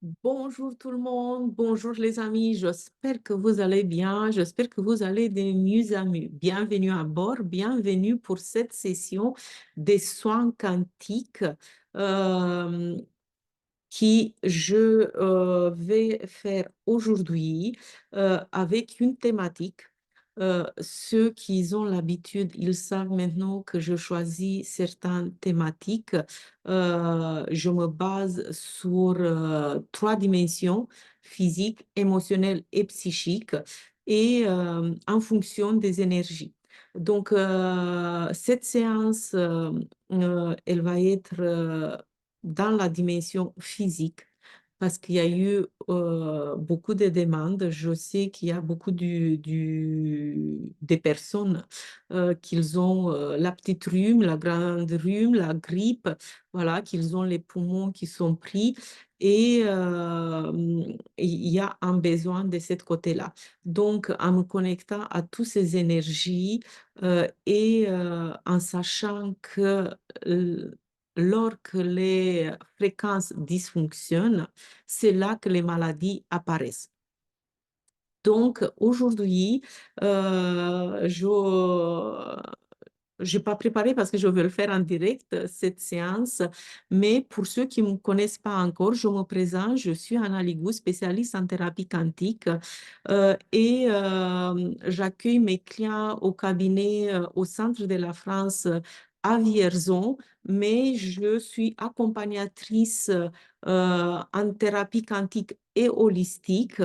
Bonjour tout le monde, bonjour les amis, j'espère que vous allez bien, j'espère que vous allez de mieux en mieux. Bienvenue à bord, bienvenue pour cette session des soins quantiques euh, qui je vais faire aujourd'hui avec une thématique. Ceux qui ont l'habitude, ils savent maintenant que je choisis certaines thématiques. Je me base sur trois dimensions, physique, émotionnelle et psychique, et en fonction des énergies. Donc, cette séance, elle va être dans la dimension physique, parce qu'il y a eu beaucoup de demandes. Je sais qu'il y a beaucoup des personnes qu'ils ont la petite rhume, la grande rhume, la grippe, voilà, qu'ils ont les poumons qui sont pris. Et il y a un besoin de ce côté-là. Donc, en me connectant à toutes ces énergies, en sachant que euh, lorsque les fréquences dysfonctionnent, c'est là que les maladies apparaissent. Donc, aujourd'hui, je n'ai pas préparé parce que je veux le faire en direct, cette séance, mais pour ceux qui ne me connaissent pas encore, je me présente, je suis Anna Ligou, spécialiste en thérapie quantique, et j'accueille mes clients au cabinet au centre de la France, à Vierzon, mais je suis accompagnatrice en thérapie quantique et holistique,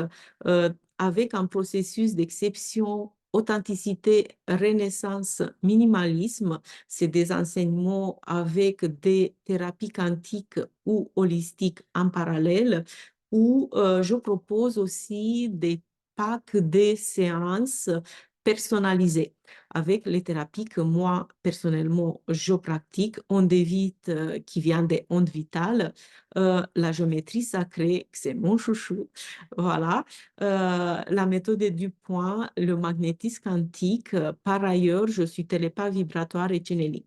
avec un processus d'exception, authenticité, renaissance, minimalisme. C'est des enseignements avec des thérapies quantiques ou holistiques en parallèle, où je propose aussi des packs de séances personnalisées avec les thérapies que moi, personnellement, je pratique. Onde vite, qui vient des ondes vitales, la géométrie sacrée, c'est mon chouchou. Voilà. La méthode du point, le magnétisme quantique. Par ailleurs, je suis télépathe vibratoire et channeling.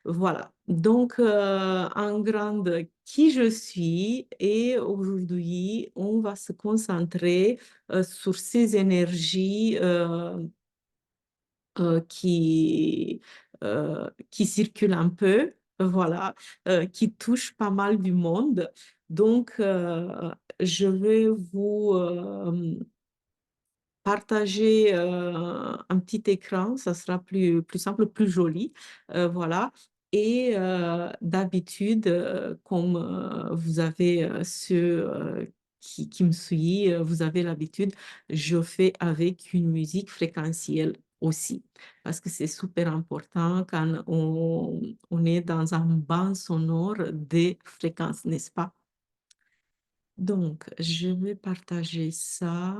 Voilà. Donc, en grande, qui je suis, et aujourd'hui, on va se concentrer sur ces énergies qui circulent un peu, voilà, qui touchent pas mal du monde. Donc, je vais vous partager un petit écran, ça sera plus simple, plus joli. Voilà. Et d'habitude, comme vous avez ceux qui me suivent, vous avez l'habitude, je fais avec une musique fréquentielle aussi, parce que c'est super important quand on est dans un banc sonore des fréquences, n'est-ce pas? Donc, je vais partager ça.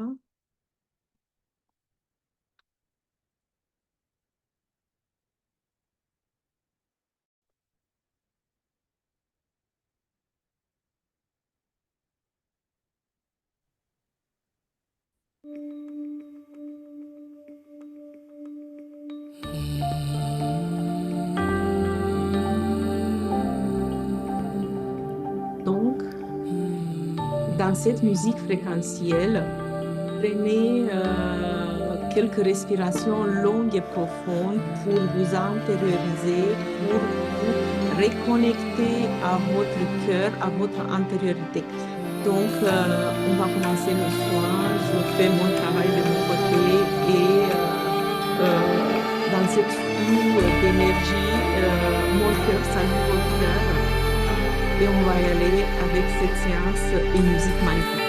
Donc, dans cette musique fréquentielle, prenez quelques respirations longues et profondes pour vous intérioriser, pour vous reconnecter à votre cœur, à votre intériorité. Donc, on va commencer le soin. Je fais mon travail de mon côté et dans cette flux d'énergie, mon cœur salue votre cœur et on va y aller avec cette séance et musique magnifique.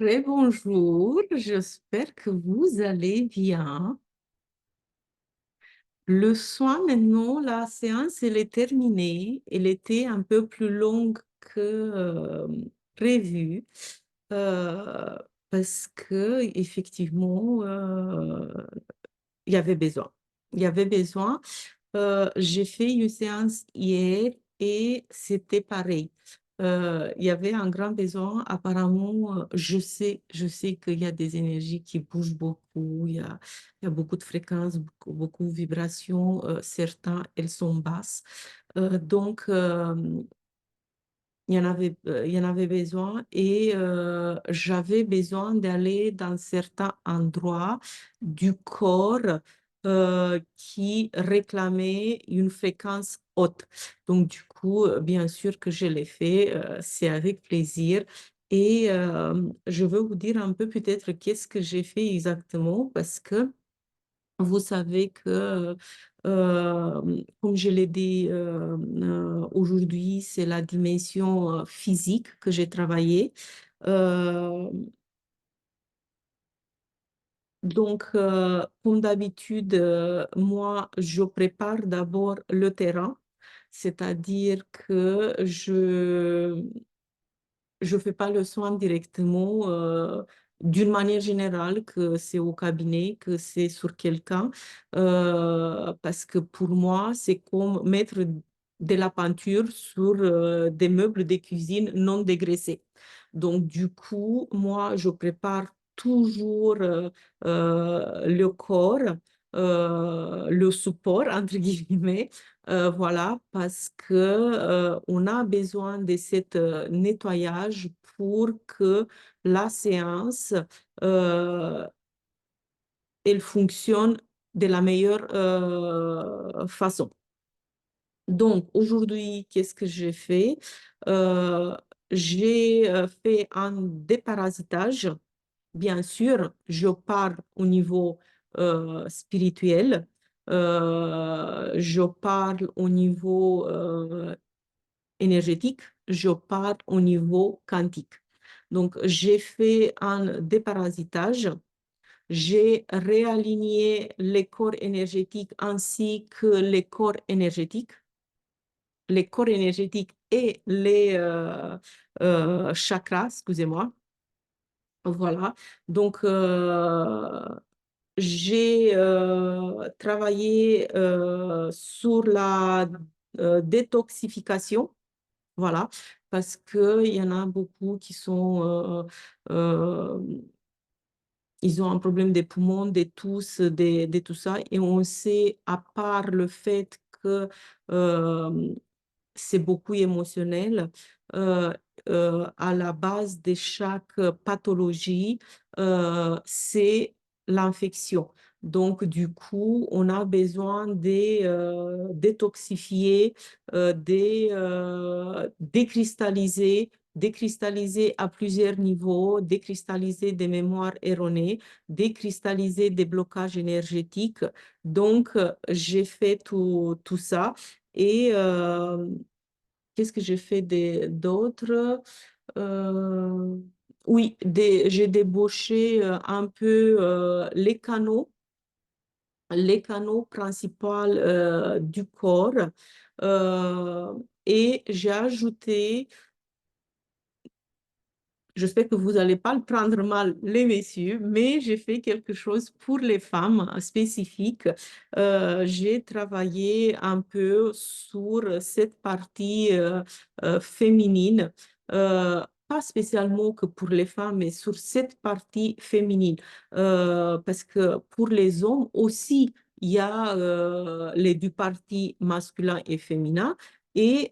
Très bonjour, j'espère que vous allez bien. Le soin maintenant, la séance, elle est terminée. Elle était un peu plus longue que prévu euh, parce que effectivement, il y avait besoin. Il y avait besoin. J'ai fait une séance hier et c'était pareil. Il y avait un grand besoin. Apparemment, je sais qu'il y a des énergies qui bougent beaucoup. Il y a beaucoup de fréquences, beaucoup de vibrations. Certains, elles sont basses. Donc, il y en avait besoin et j'avais besoin d'aller dans certains endroits du corps qui réclamaient une fréquence haute. Donc, du coup, bien sûr que je l'ai fait, c'est avec plaisir Et je veux vous dire un peu peut-être qu'est-ce que j'ai fait exactement parce que vous savez que, comme je l'ai dit aujourd'hui, c'est la dimension physique que j'ai travaillé. Euh, donc, comme d'habitude, moi, je prépare d'abord le terrain, c'est-à-dire que je fais pas le soin directement d'une manière générale, que c'est au cabinet, que c'est sur quelqu'un, parce que pour moi, c'est comme mettre de la peinture sur des meubles de cuisine non dégraissés. Donc, du coup, moi, je prépare toujours le corps, le support, entre guillemets, voilà, parce que on a besoin de cet nettoyage pour que la séance euh, elle fonctionne de la meilleure façon. Donc aujourd'hui, qu'est-ce que j'ai fait? Euh, j'ai fait un déparasitage. Bien sûr, je parle au niveau spirituel, je parle au niveau énergétique, je parle au niveau quantique. Donc, j'ai fait un déparasitage, j'ai réaligné les corps énergétiques ainsi que les corps énergétiques et les chakras, excusez-moi. Voilà. Donc, j'ai travaillé sur la détoxification. Voilà, parce qu'il y en a beaucoup qui sont, ils ont un problème des poumons, des tousses, de tout ça. Et on sait, à part le fait que euh, c'est beaucoup émotionnel. Euh, à la base de chaque pathologie, c'est l'infection. Donc, du coup, on a besoin de détoxifier, décristalliser, décristalliser à plusieurs niveaux, décristalliser des mémoires erronées, décristalliser des blocages énergétiques. Donc, j'ai fait tout ça. Et qu'est-ce que j'ai fait d'autre? Euh, oui, j'ai débauché un peu les canaux principaux du corps euh, et j'ai ajouté. J'espère que vous n'allez pas le prendre mal, les messieurs, mais j'ai fait quelque chose pour les femmes spécifiques. J'ai travaillé un peu sur cette partie féminine, pas spécialement que pour les femmes, mais sur cette partie féminine. Parce que pour les hommes aussi, il y a les deux parties masculin et féminin. Et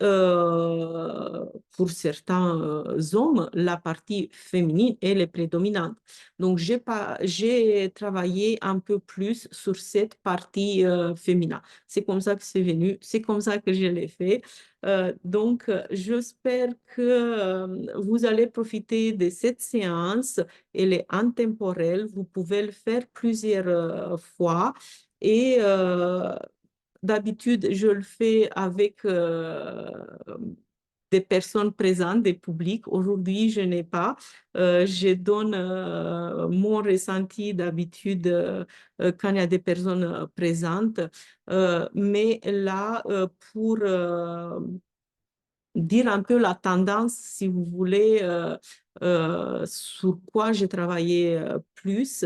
pour certains hommes, la partie féminine, elle est prédominante. Donc, j'ai travaillé un peu plus sur cette partie féminin. C'est comme ça que c'est venu, c'est comme ça que je l'ai fait. Donc, j'espère que vous allez profiter de cette séance. Elle est intemporelle. Vous pouvez le faire plusieurs fois. Et d'habitude, je le fais avec des personnes présentes, des publics. Aujourd'hui, je n'ai pas. Je donne mon ressenti d'habitude quand il y a des personnes présentes. Mais là, pour dire un peu la tendance, si vous voulez, sur quoi j'ai travaillé plus,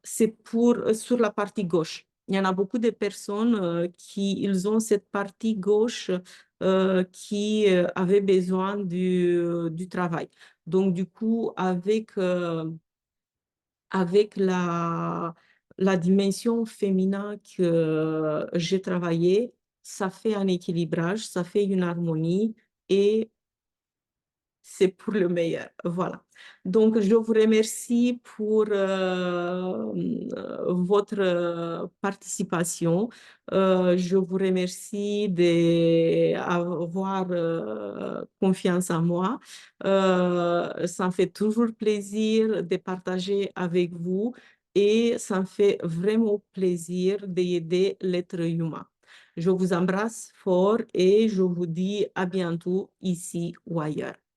c'est sur la partie gauche. Il y en a beaucoup de personnes qui ils ont cette partie gauche qui avait besoin du travail. Donc, du coup, avec la dimension féminin que j'ai travaillé, ça fait un équilibrage, ça fait une harmonie et c'est pour le meilleur. Voilà. Donc, je vous remercie pour votre participation. Je vous remercie d'avoir confiance en moi. Ça me fait toujours plaisir de partager avec vous et ça me fait vraiment plaisir d'aider l'être humain. Je vous embrasse fort et je vous dis à bientôt ici ou ailleurs.